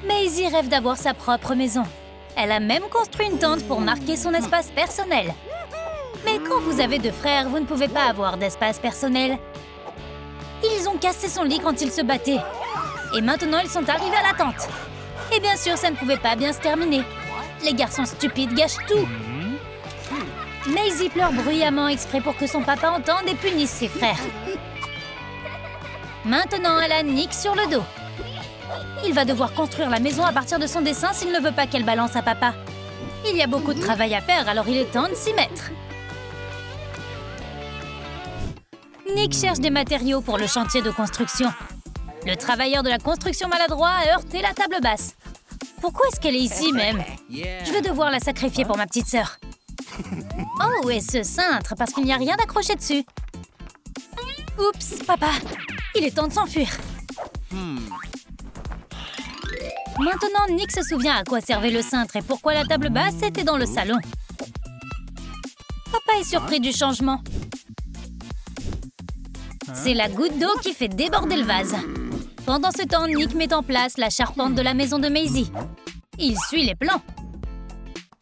Maisie rêve d'avoir sa propre maison. Elle a même construit une tente pour marquer son espace personnel. Mais quand vous avez 2 frères, vous ne pouvez pas avoir d'espace personnel. Ils ont cassé son lit quand ils se battaient. Et maintenant, ils sont arrivés à la tente. Et bien sûr, ça ne pouvait pas bien se terminer. Les garçons stupides gâchent tout. Maisie pleure bruyamment exprès pour que son papa entende et punisse ses frères. Maintenant, elle a Nick sur le dos. Il va devoir construire la maison à partir de son dessin s'il ne veut pas qu'elle balance à papa. Il y a beaucoup de travail à faire, alors il est temps de s'y mettre. Nick cherche des matériaux pour le chantier de construction. Le travailleur de la construction maladroit a heurté la table basse. Pourquoi est-ce qu'elle est ici même? Je vais devoir la sacrifier pour ma petite sœur. Oh, et ce cintre, parce qu'il n'y a rien d'accroché dessus. Oups, papa, il est temps de s'enfuir. Maintenant, Nick se souvient à quoi servait le cintre et pourquoi la table basse était dans le salon. Papa est surpris du changement. C'est la goutte d'eau qui fait déborder le vase. Pendant ce temps, Nick met en place la charpente de la maison de Maisie. Il suit les plans.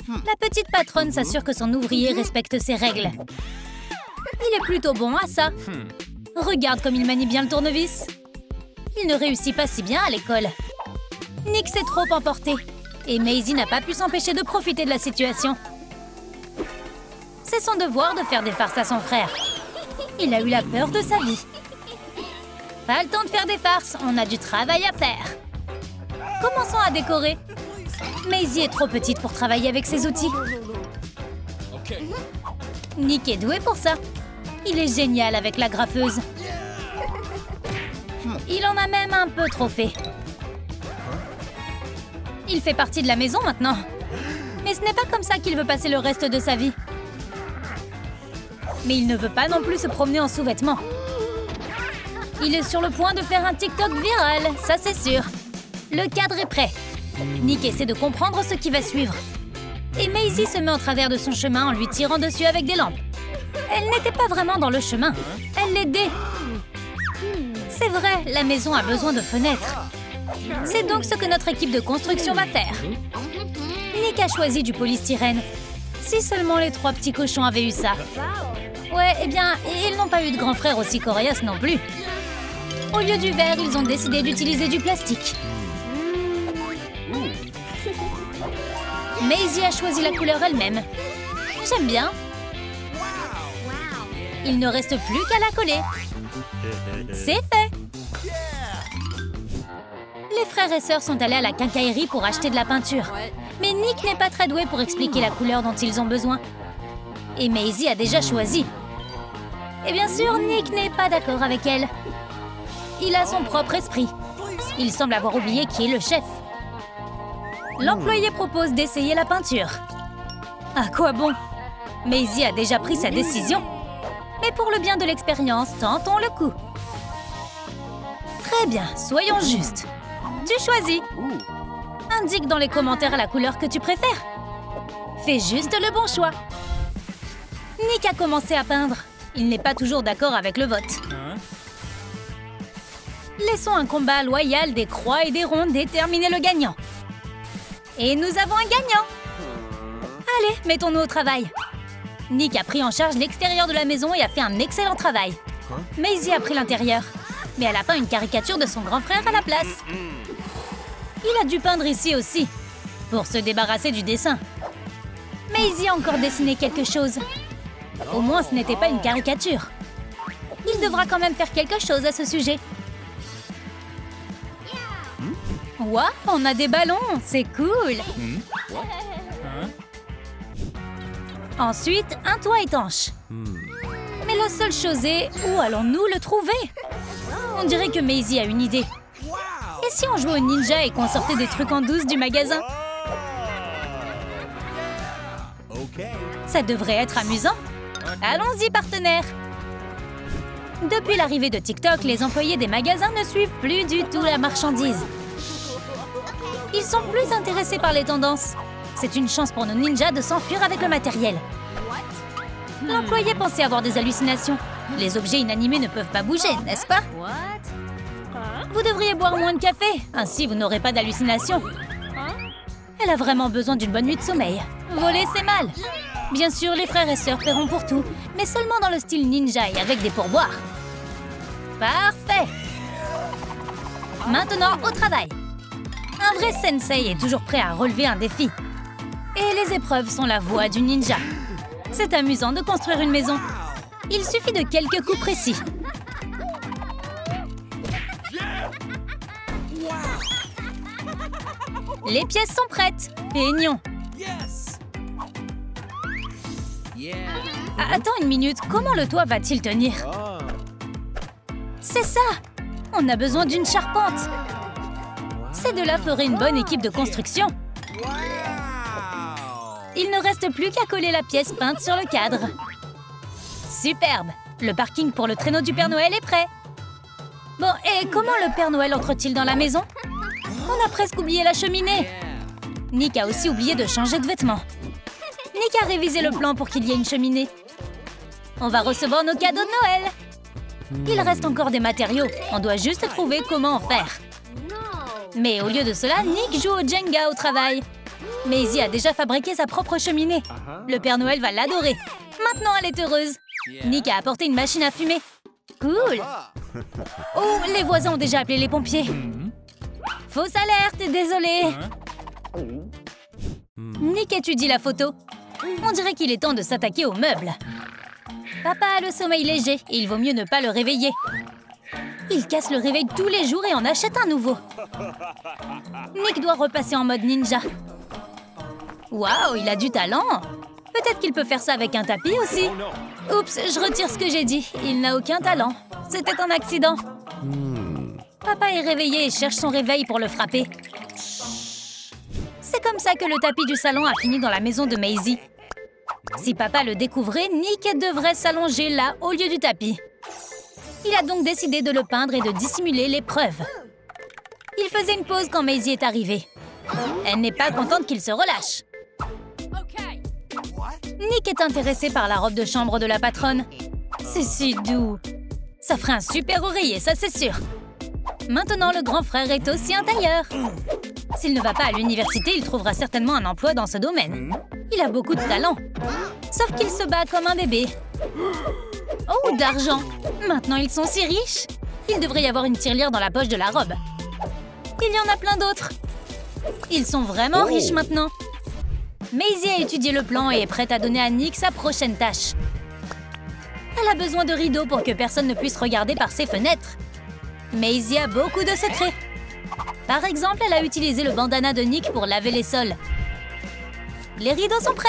La petite patronne s'assure que son ouvrier respecte ses règles. Il est plutôt bon à ça. Regarde comme il manie bien le tournevis. Il ne réussit pas si bien à l'école. Nick s'est trop emporté. Et Maisie n'a pas pu s'empêcher de profiter de la situation. C'est son devoir de faire des farces à son frère. Il a eu la peur de sa vie. Pas le temps de faire des farces, on a du travail à faire. Commençons à décorer. Maisie est trop petite pour travailler avec ses outils. Nick est doué pour ça. Il est génial avec la graffeuse. Il en a même un peu trop fait. Il fait partie de la maison maintenant. Mais ce n'est pas comme ça qu'il veut passer le reste de sa vie. Mais il ne veut pas non plus se promener en sous-vêtements. Il est sur le point de faire un TikTok viral, ça c'est sûr. Le cadre est prêt. Nick essaie de comprendre ce qui va suivre. Et Maisie se met en travers de son chemin en lui tirant dessus avec des lampes. Elle n'était pas vraiment dans le chemin. Elle l'aidait. C'est vrai, la maison a besoin de fenêtres. C'est donc ce que notre équipe de construction va faire. Nick a choisi du polystyrène. Si seulement les 3 petits cochons avaient eu ça. Ouais, eh bien, ils n'ont pas eu de grand frère aussi coriace non plus. Au lieu du verre, ils ont décidé d'utiliser du plastique. Maisie a choisi la couleur elle-même. J'aime bien. Il ne reste plus qu'à la coller. C'est fait. Les frères et sœurs sont allés à la quincaillerie pour acheter de la peinture. Mais Nick n'est pas très doué pour expliquer la couleur dont ils ont besoin. Et Maisie a déjà choisi. Et bien sûr, Nick n'est pas d'accord avec elle. Il a son propre esprit. Il semble avoir oublié qui est le chef. L'employé propose d'essayer la peinture. À quoi bon? Maisie a déjà pris sa décision. Mais pour le bien de l'expérience, tentons le coup. Très bien, soyons justes. Tu choisis. Indique dans les commentaires la couleur que tu préfères. Fais juste le bon choix. Nick a commencé à peindre. Il n'est pas toujours d'accord avec le vote. Laissons un combat loyal des croix et des ronds déterminer le gagnant. Et nous avons un gagnant. Allez, mettons-nous au travail. Nick a pris en charge l'extérieur de la maison et a fait un excellent travail. Maisie a pris l'intérieur. Mais elle a peint une caricature de son grand frère à la place. Il a dû peindre ici aussi, pour se débarrasser du dessin. Maisie a encore dessiné quelque chose. Au moins, ce n'était pas une caricature. Il devra quand même faire quelque chose à ce sujet. Waouh, on a des ballons, c'est cool. Ensuite, un toit étanche. Mais la seule chose est, où allons-nous le trouver? On dirait que Maisie a une idée. Et si on jouait au ninja et qu'on sortait des trucs en douce du magasin? Ça devrait être amusant. Allons-y, partenaire. Depuis l'arrivée de TikTok, les employés des magasins ne suivent plus du tout la marchandise. Ils sont plus intéressés par les tendances. C'est une chance pour nos ninjas de s'enfuir avec le matériel. L'employé pensait avoir des hallucinations. Les objets inanimés ne peuvent pas bouger, n'est-ce pas? Vous devriez boire moins de café, ainsi vous n'aurez pas d'hallucinations. Elle a vraiment besoin d'une bonne nuit de sommeil. Voler, c'est mal. Bien sûr, les frères et sœurs paieront pour tout, mais seulement dans le style ninja et avec des pourboires. Parfait! Maintenant, au travail. Un vrai sensei est toujours prêt à relever un défi. Et les épreuves sont la voie du ninja. C'est amusant de construire une maison. Il suffit de quelques coups précis. Les pièces sont prêtes. Peignons. Ah, attends une minute, comment le toit va-t-il tenir? C'est ça! On a besoin d'une charpente. Ces deux-là feraient une bonne équipe de construction. Il ne reste plus qu'à coller la pièce peinte sur le cadre. Superbe! Le parking pour le traîneau du Père Noël est prêt. Bon, et comment le Père Noël entre-t-il dans la maison? On a presque oublié la cheminée. Nick a aussi oublié de changer de vêtements. Nick a révisé le plan pour qu'il y ait une cheminée. On va recevoir nos cadeaux de Noël. Il reste encore des matériaux. On doit juste trouver comment en faire. Mais au lieu de cela, Nick joue au Jenga au travail. Maisie a déjà fabriqué sa propre cheminée. Le Père Noël va l'adorer. Maintenant, elle est heureuse. Nick a apporté une machine à fumer. Cool. Oh, les voisins ont déjà appelé les pompiers. Fausse alerte, désolé. Nick étudie la photo. On dirait qu'il est temps de s'attaquer aux meubles. Papa a le sommeil léger et il vaut mieux ne pas le réveiller. Il casse le réveil tous les jours et en achète un nouveau. Nick doit repasser en mode ninja. Waouh, il a du talent. Peut-être qu'il peut faire ça avec un tapis aussi. Oups, je retire ce que j'ai dit. Il n'a aucun talent. C'était un accident. Papa est réveillé et cherche son réveil pour le frapper. C'est comme ça que le tapis du salon a fini dans la maison de Maisie. Si papa le découvrait, Nick devrait s'allonger là au lieu du tapis. Il a donc décidé de le peindre et de dissimuler l'épreuve. Il faisait une pause quand Maisie est arrivée. Elle n'est pas contente qu'il se relâche. Nick est intéressé par la robe de chambre de la patronne. C'est si doux. Ça ferait un super oreiller, ça c'est sûr. Maintenant, le grand frère est aussi un tailleur. S'il ne va pas à l'université, il trouvera certainement un emploi dans ce domaine. Il a beaucoup de talent. Sauf qu'il se bat comme un bébé. Oh, d'argent! Maintenant, ils sont si riches. Il devrait y avoir une tirelire dans la poche de la robe. Il y en a plein d'autres. Ils sont vraiment riches maintenant. Maisie a étudié le plan et est prête à donner à Nick sa prochaine tâche. Elle a besoin de rideaux pour que personne ne puisse regarder par ses fenêtres. Maisie a beaucoup de secrets. Par exemple, elle a utilisé le bandana de Nick pour laver les sols. Les rideaux sont prêts.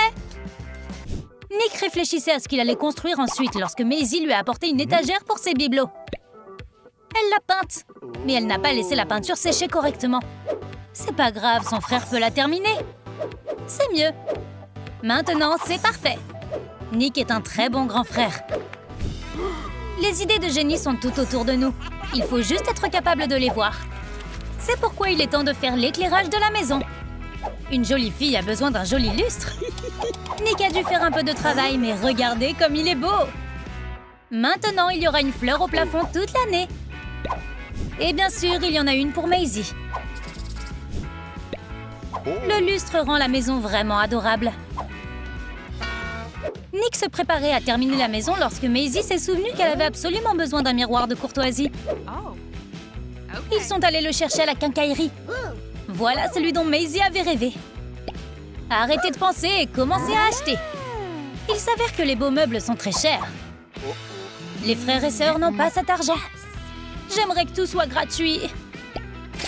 Nick réfléchissait à ce qu'il allait construire ensuite lorsque Maisie lui a apporté une étagère pour ses bibelots. Elle l'a peinte, mais elle n'a pas laissé la peinture sécher correctement. C'est pas grave, son frère peut la terminer. C'est mieux. Maintenant, c'est parfait. Nick est un très bon grand frère. Les idées de génie sont tout autour de nous. Il faut juste être capable de les voir. C'est pourquoi il est temps de faire l'éclairage de la maison. Une jolie fille a besoin d'un joli lustre. Nick a dû faire un peu de travail, mais regardez comme il est beau. Maintenant, il y aura une fleur au plafond toute l'année. Et bien sûr, il y en a une pour Maisie. Le lustre rend la maison vraiment adorable. Nick se préparait à terminer la maison lorsque Maisie s'est souvenue qu'elle avait absolument besoin d'un miroir de courtoisie. Ils sont allés le chercher à la quincaillerie. Voilà celui dont Maisie avait rêvé. Arrêtez de penser et commencez à acheter. Il s'avère que les beaux meubles sont très chers. Les frères et sœurs n'ont pas cet argent. J'aimerais que tout soit gratuit.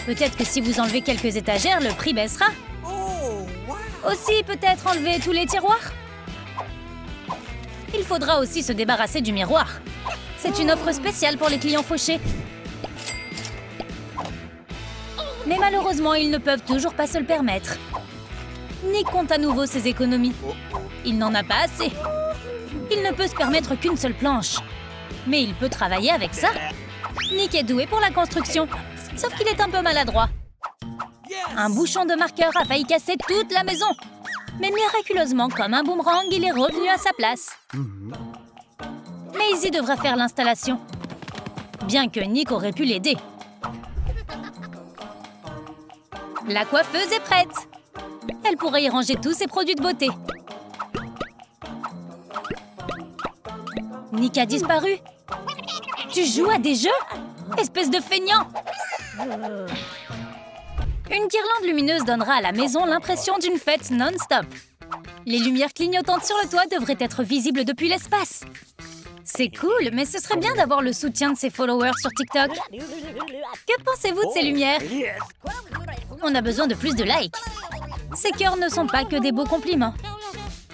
Peut-être que si vous enlevez quelques étagères, le prix baissera. Aussi, peut-être enlever tous les tiroirs. Il faudra aussi se débarrasser du miroir. C'est une offre spéciale pour les clients fauchés. Mais malheureusement, ils ne peuvent toujours pas se le permettre. Nick compte à nouveau ses économies. Il n'en a pas assez. Il ne peut se permettre qu'une seule planche. Mais il peut travailler avec ça. Nick est doué pour la construction, sauf qu'il est un peu maladroit. Un bouchon de marqueur a failli casser toute la maison. Mais miraculeusement, comme un boomerang, il est revenu à sa place. Maisie devra faire l'installation. Bien que Nick aurait pu l'aider. La coiffeuse est prête. Elle pourrait y ranger tous ses produits de beauté. Nick a disparu. Tu joues à des jeux? Espèce de feignant! Une guirlande lumineuse donnera à la maison l'impression d'une fête non-stop. Les lumières clignotantes sur le toit devraient être visibles depuis l'espace. C'est cool, mais ce serait bien d'avoir le soutien de ses followers sur TikTok. Que pensez-vous de ces lumières? On a besoin de plus de likes. Ces cœurs ne sont pas que des beaux compliments.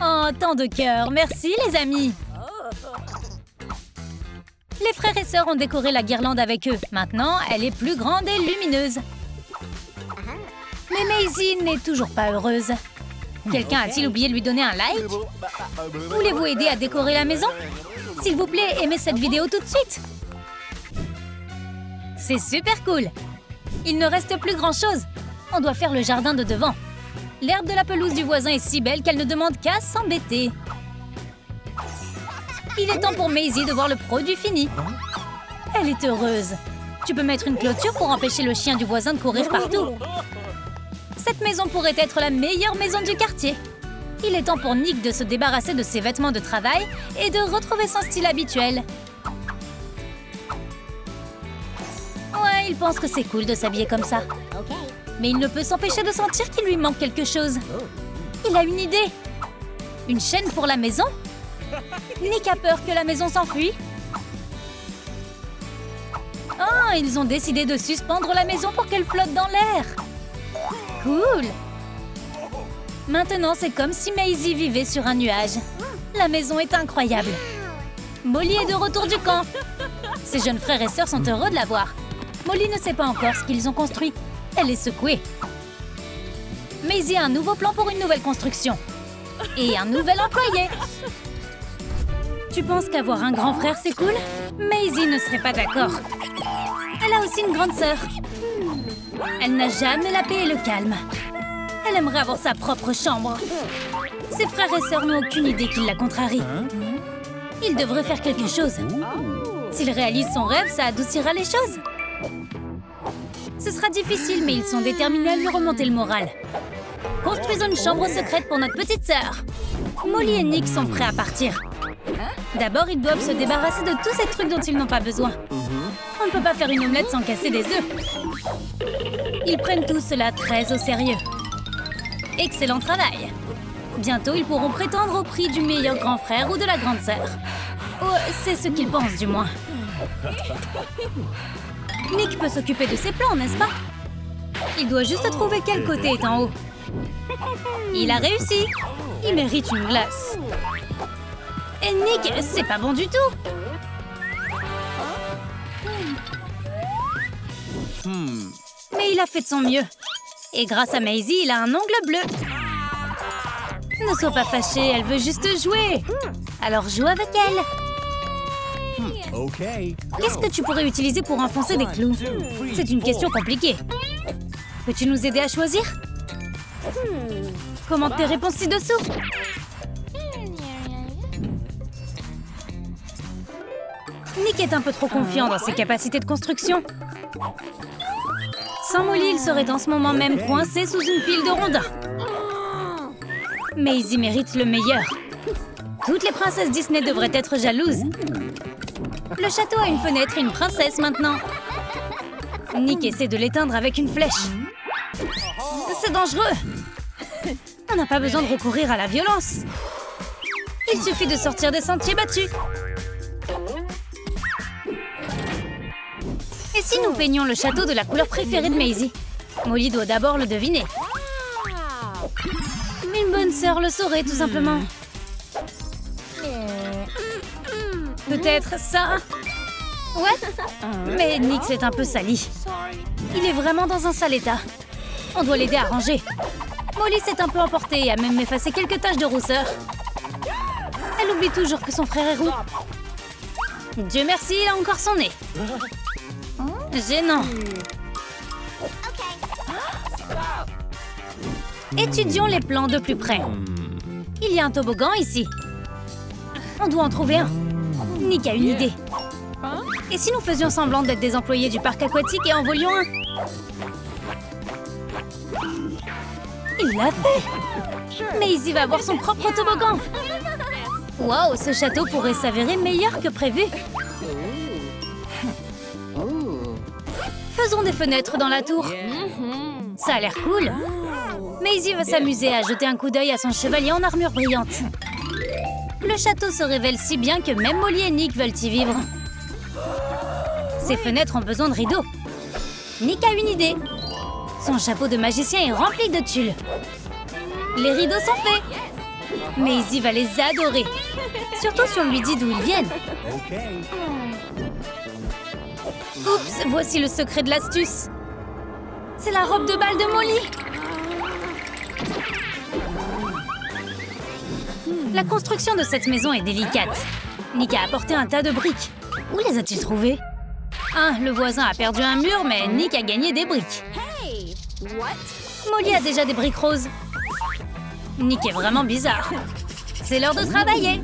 Oh, tant de cœurs! Merci, les amis! Les frères et sœurs ont décoré la guirlande avec eux. Maintenant, elle est plus grande et lumineuse. Mais Maisie n'est toujours pas heureuse. Quelqu'un a-t-il oublié de lui donner un like? Voulez-vous aider à décorer la maison? S'il vous plaît, aimez cette vidéo tout de suite. C'est super cool. Il ne reste plus grand-chose. On doit faire le jardin de devant. L'herbe de la pelouse du voisin est si belle qu'elle ne demande qu'à s'embêter. Il est temps pour Maisie de voir le produit fini. Elle est heureuse. Tu peux mettre une clôture pour empêcher le chien du voisin de courir partout. Cette maison pourrait être la meilleure maison du quartier. Il est temps pour Nick de se débarrasser de ses vêtements de travail et de retrouver son style habituel. Ouais, il pense que c'est cool de s'habiller comme ça. Mais il ne peut s'empêcher de sentir qu'il lui manque quelque chose. Il a une idée. Une chaîne pour la maison? Nick a peur que la maison s'enfuit. Oh, ils ont décidé de suspendre la maison pour qu'elle flotte dans l'air. Cool! Maintenant, c'est comme si Maisie vivait sur un nuage. La maison est incroyable. Molly est de retour du camp. Ses jeunes frères et sœurs sont heureux de la voir. Molly ne sait pas encore ce qu'ils ont construit. Elle est secouée. Maisie a un nouveau plan pour une nouvelle construction. Et un nouvel employé. Tu penses qu'avoir un grand frère, c'est cool? Maisie ne serait pas d'accord. Elle a aussi une grande sœur. Elle n'a jamais la paix et le calme. Elle aimerait avoir sa propre chambre. Ses frères et sœurs n'ont aucune idée qu'il la contrarie. Il devrait faire quelque chose. S'il réalise son rêve, ça adoucira les choses. Ce sera difficile, mais ils sont déterminés à lui remonter le moral. Construisons une chambre secrète pour notre petite sœur. Molly et Nick sont prêts à partir. D'abord, ils doivent se débarrasser de tous ces trucs dont ils n'ont pas besoin. On ne peut pas faire une omelette sans casser des œufs. Ils prennent tout cela très au sérieux. Excellent travail. Bientôt, ils pourront prétendre au prix du meilleur grand frère ou de la grande sœur. Oh, c'est ce qu'ils pensent, du moins. Nick peut s'occuper de ses plans, n'est-ce pas? Il doit juste trouver quel côté est en haut. Il a réussi. Il mérite une glace. Et Nick, c'est pas bon du tout. Mais il a fait de son mieux. Et grâce à Maisie, il a un ongle bleu. Ne sois pas fâchée, elle veut juste jouer. Alors joue avec elle. Qu'est-ce que tu pourrais utiliser pour enfoncer des clous? C'est une question compliquée. Peux-tu nous aider à choisir? Commente tes réponses ci-dessous. Nick est un peu trop confiant dans ses capacités de construction. Sans Molly, il serait en ce moment même coincé sous une pile de rondins. Maisie mérite le meilleur. Toutes les princesses Disney devraient être jalouses. Le château a une fenêtre et une princesse maintenant. Nick essaie de l'éteindre avec une flèche. C'est dangereux. On n'a pas besoin de recourir à la violence. Il suffit de sortir des sentiers battus. Et si nous peignions le château de la couleur préférée de Maisie? Molly doit d'abord le deviner. Une bonne sœur le saurait, tout simplement. Peut-être ça? Ouais? Mais Nick s'est un peu sali. Il est vraiment dans un sale état. On doit l'aider à ranger. Molly s'est un peu emportée et a même effacé quelques taches de rousseur. Elle oublie toujours que son frère est roux. Dieu merci, il a encore son nez. Gênant. Étudions les plans de plus près. Il y a un toboggan ici. On doit en trouver un. Nick a une idée. Et si nous faisions semblant d'être des employés du parc aquatique et en volions un? Il l'a fait! Maisie va avoir son propre toboggan! Waouh, ce château pourrait s'avérer meilleur que prévu! Faisons des fenêtres dans la tour! Ça a l'air cool! Maisie va s'amuser à jeter un coup d'œil à son chevalier en armure brillante. Le château se révèle si bien que même Molly et Nick veulent y vivre. Ces fenêtres ont besoin de rideaux. Nick a une idée. Son chapeau de magicien est rempli de tulle. Les rideaux sont faits. Maisie va les adorer. Surtout si on lui dit d'où ils viennent. Oups, voici le secret de l'astuce. C'est la robe de bal de Molly. La construction de cette maison est délicate. Nick a apporté un tas de briques. Où les a-t-il trouvées? Le voisin a perdu un mur, mais Nick a gagné des briques. Molly a déjà des briques roses. Nick est vraiment bizarre. C'est l'heure de travailler.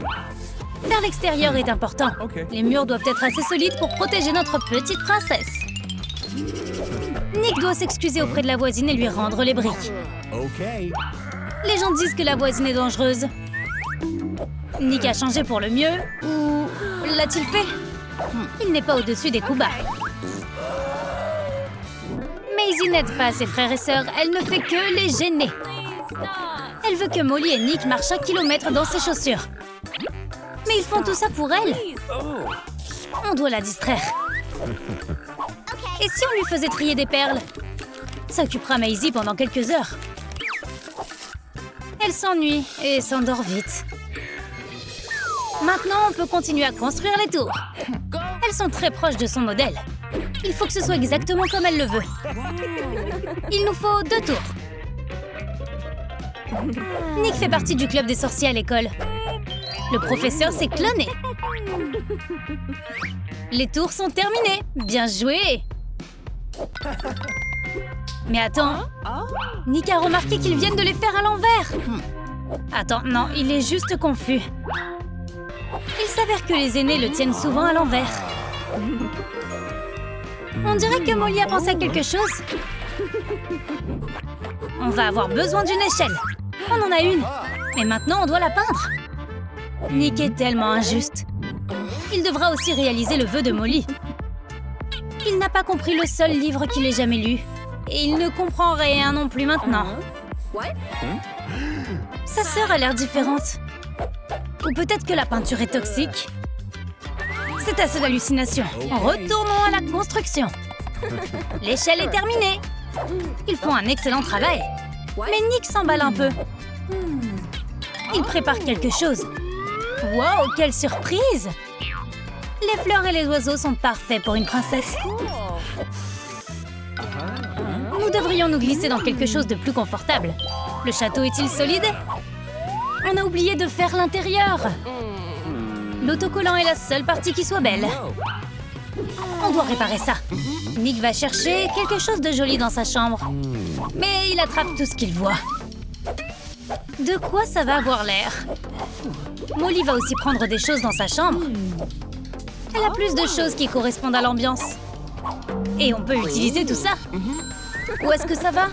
Faire l'extérieur est important. Les murs doivent être assez solides pour protéger notre petite princesse. Nick doit s'excuser auprès de la voisine et lui rendre les briques. Les gens disent que la voisine est dangereuse. Nick a changé pour le mieux, ou l'a-t-il fait? Il n'est pas au-dessus des coups bas. Maisie n'aide pas ses frères et sœurs, elle ne fait que les gêner. Elle veut que Molly et Nick marchent 1 kilomètre dans ses chaussures. Mais ils font tout ça pour elle. On doit la distraire. Et si on lui faisait trier des perles? Ça occupera Maisie pendant quelques heures. Elle s'ennuie et s'endort vite. Maintenant, on peut continuer à construire les tours. Elles sont très proches de son modèle. Il faut que ce soit exactement comme elle le veut. Il nous faut 2 tours. Nick fait partie du club des sorciers à l'école. Le professeur s'est cloné. Les tours sont terminées. Bien joué. Mais attends. Nick a remarqué qu'ils viennent de les faire à l'envers. Attends, non, il est juste confus. Il s'avère que les aînés le tiennent souvent à l'envers. On dirait que Molly a pensé à quelque chose. On va avoir besoin d'une échelle. On en a une. Mais maintenant, on doit la peindre. Nick est tellement injuste. Il devra aussi réaliser le vœu de Molly. Il n'a pas compris le seul livre qu'il ait jamais lu. Et il ne comprend rien non plus maintenant. Sa sœur a l'air différente. Ou peut-être que la peinture est toxique. C'est assez d'hallucination. Retournons à la construction. L'échelle est terminée. Ils font un excellent travail. Mais Nick s'emballe un peu. Il prépare quelque chose. Wow, quelle surprise! Les fleurs et les oiseaux sont parfaits pour une princesse. Nous devrions nous glisser dans quelque chose de plus confortable. Le château est-il solide? On a oublié de faire l'intérieur. L'autocollant est la seule partie qui soit belle. On doit réparer ça. Nick va chercher quelque chose de joli dans sa chambre. Mais il attrape tout ce qu'il voit. De quoi ça va avoir l'air? Molly va aussi prendre des choses dans sa chambre. Elle a plus de choses qui correspondent à l'ambiance. Et on peut utiliser tout ça. Où est-ce que ça va?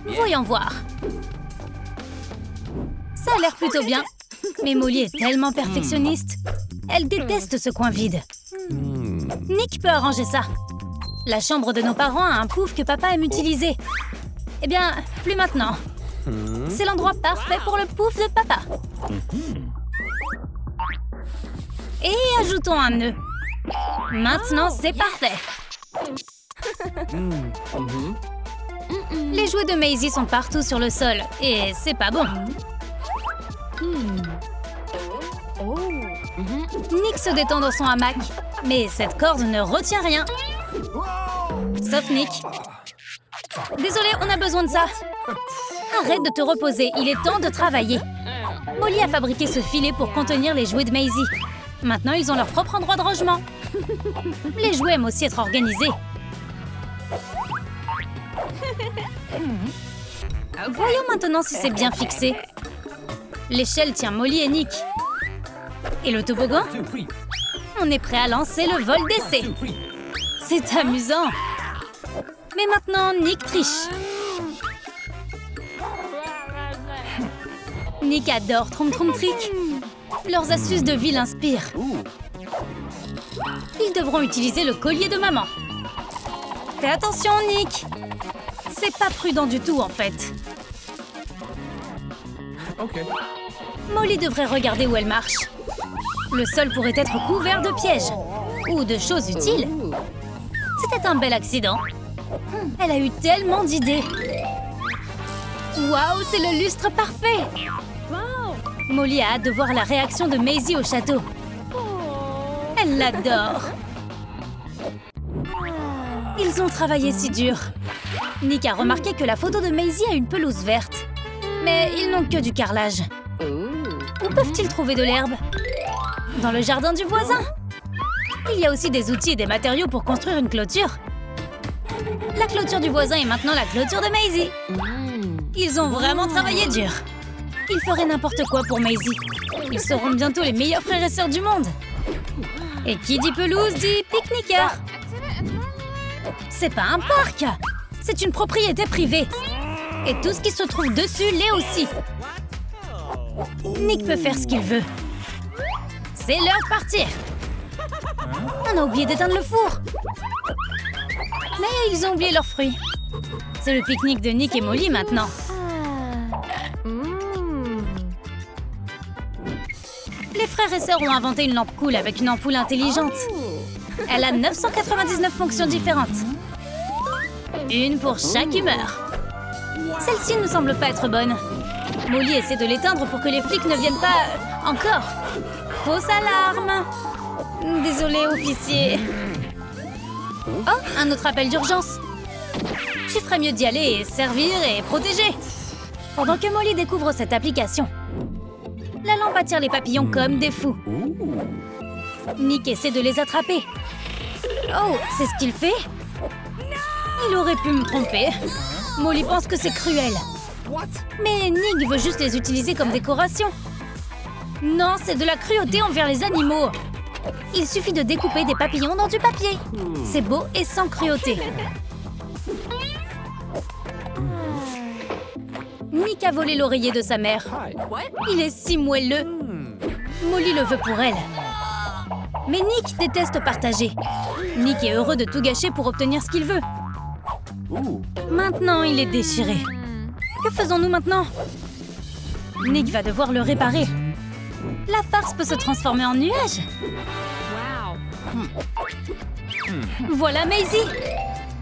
Voyons voir. Ça a l'air plutôt bien. Mais Molly est tellement perfectionniste. Elle déteste ce coin vide. Nick peut arranger ça. La chambre de nos parents a un pouf que papa aime utiliser. Eh bien, plus maintenant. C'est l'endroit parfait pour le pouf de papa. Et ajoutons un nœud. Maintenant, c'est parfait. Les jouets de Maisie sont partout sur le sol. Et c'est pas bon. Nick se détend dans son hamac. Mais cette corde ne retient rien. Sauf Nick. Désolé, on a besoin de ça. Arrête de te reposer, il est temps de travailler. Molly a fabriqué ce filet pour contenir les jouets de Maisie. Maintenant, ils ont leur propre endroit de rangement. Les jouets aiment aussi être organisés. Voyons maintenant si c'est bien fixé. L'échelle tient Molly et Nick. Et le toboggan? On est prêt à lancer le vol d'essai. C'est amusant. Mais maintenant, Nick triche. Nick adore Trompe Trompe Trick. Leurs astuces de vie l'inspirent. Ils devront utiliser le collier de maman. Fais attention, Nick. C'est pas prudent du tout, en fait. Molly devrait regarder où elle marche. Le sol pourrait être couvert de pièges. Ou de choses utiles. C'était un bel accident. Elle a eu tellement d'idées. Waouh, c'est le lustre parfait! Molly a hâte de voir la réaction de Maisie au château. Elle l'adore. Ils ont travaillé si dur. Nick a remarqué que la photo de Maisie a une pelouse verte. Mais ils n'ont que du carrelage. Où peuvent-ils trouver de l'herbe? Dans le jardin du voisin. Il y a aussi des outils et des matériaux pour construire une clôture. La clôture du voisin est maintenant la clôture de Maisie. Ils ont vraiment travaillé dur. Ils feraient n'importe quoi pour Maisie. Ils seront bientôt les meilleurs frères et sœurs du monde. Et qui dit pelouse dit pique-niqueur. C'est pas un parc. C'est une propriété privée. Et tout ce qui se trouve dessus l'est aussi. Nick peut faire ce qu'il veut. C'est l'heure de partir. On a oublié d'éteindre le four. Mais ils ont oublié leurs fruits. C'est le pique-nique de Nick et Molly maintenant. Les frères et sœurs ont inventé une lampe cool avec une ampoule intelligente. Elle a 999 fonctions différentes. Une pour chaque humeur. Celle-ci ne semble pas être bonne. Molly essaie de l'éteindre pour que les flics ne viennent pas... Encore. Fausse alarme. Désolé, officier. Oh, un autre appel d'urgence. Tu ferais mieux d'y aller et servir et protéger. Pendant que Molly découvre cette application, la lampe attire les papillons comme des fous. Nick essaie de les attraper. Oh, c'est ce qu'il fait? Il aurait pu me tromper. Molly pense que c'est cruel. Mais Nick veut juste les utiliser comme décoration. Non, c'est de la cruauté envers les animaux. Il suffit de découper des papillons dans du papier. C'est beau et sans cruauté. Nick a volé l'oreiller de sa mère. Il est si moelleux. Molly le veut pour elle. Mais Nick déteste partager. Nick est heureux de tout gâcher pour obtenir ce qu'il veut. Maintenant, il est déchiré. Que faisons-nous maintenant? Nick va devoir le réparer. La farce peut se transformer en nuage. Voilà Maisie.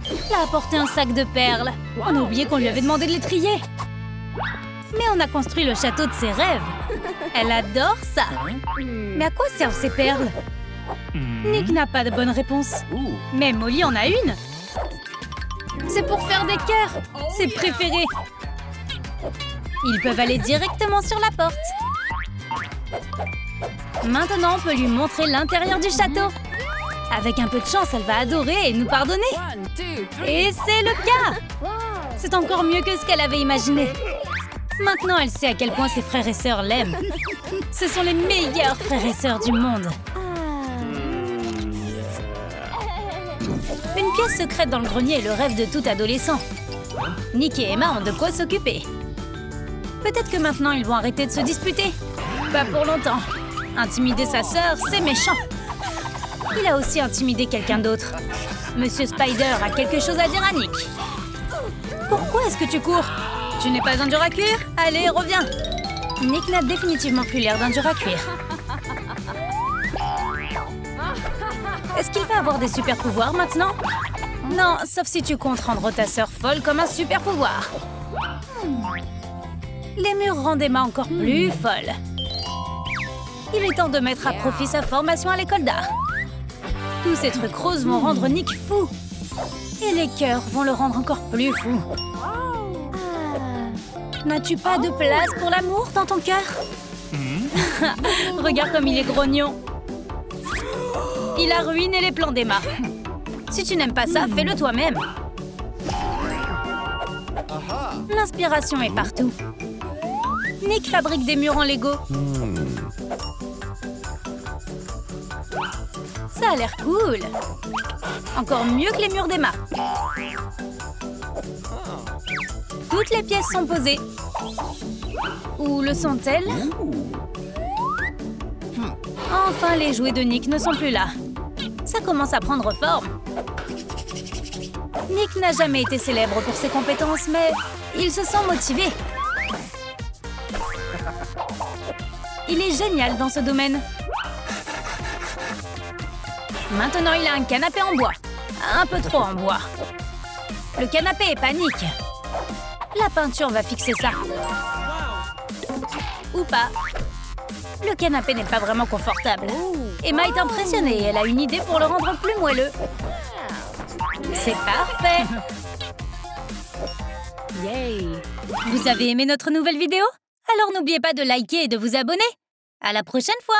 Elle a apporté un sac de perles. On a oublié qu'on lui avait demandé de les trier. Mais on a construit le château de ses rêves. Elle adore ça. Mais à quoi servent ces perles? Nick n'a pas de bonne réponse. Mais Molly en a une. C'est pour faire des cœurs. Ses préférés. Ils peuvent aller directement sur la porte. Maintenant, on peut lui montrer l'intérieur du château. Avec un peu de chance, elle va adorer et nous pardonner. Et c'est le cas. C'est encore mieux que ce qu'elle avait imaginé. Maintenant, elle sait à quel point ses frères et sœurs l'aiment. Ce sont les meilleurs frères et sœurs du monde. Une pièce secrète dans le grenier est le rêve de tout adolescent. Nick et Emma ont de quoi s'occuper. Peut-être que maintenant, ils vont arrêter de se disputer. Pas pour longtemps. Intimider sa sœur, c'est méchant. Il a aussi intimidé quelqu'un d'autre. Monsieur Spider a quelque chose à dire à Nick. Pourquoi est-ce que tu cours? Tu n'es pas un dur à cuire? Allez, reviens. Nick n'a définitivement plus l'air d'un dur à cuire. Est-ce qu'il va avoir des super pouvoirs maintenant? Non, sauf si tu comptes rendre ta sœur folle comme un super pouvoir. Les murs rendent Emma encore plus folle. Il est temps de mettre à profit sa formation à l'école d'art. Tous ces trucs roses vont rendre Nick fou. Et les cœurs vont le rendre encore plus fou. N'as-tu pas de place pour l'amour dans ton cœur? Regarde comme il est grognon. Il a ruiné les plans d'Emma. Si tu n'aimes pas ça, fais-le toi-même. L'inspiration est partout. Nick fabrique des murs en Lego. Ça a l'air cool. Encore mieux que les murs d'Emma. Toutes les pièces sont posées. Où le sont-elles? Enfin, les jouets de Nick ne sont plus là. Ça commence à prendre forme. Nick n'a jamais été célèbre pour ses compétences, mais il se sent motivé. Il est génial dans ce domaine. Maintenant, il a un canapé en bois. Un peu trop en bois. Le canapé est panique. La peinture va fixer ça. Ou pas. Le canapé n'est pas vraiment confortable. Emma est impressionnée. Elle a une idée pour le rendre plus moelleux. C'est parfait. Yay. Vous avez aimé notre nouvelle vidéo? Alors n'oubliez pas de liker et de vous abonner. À la prochaine fois.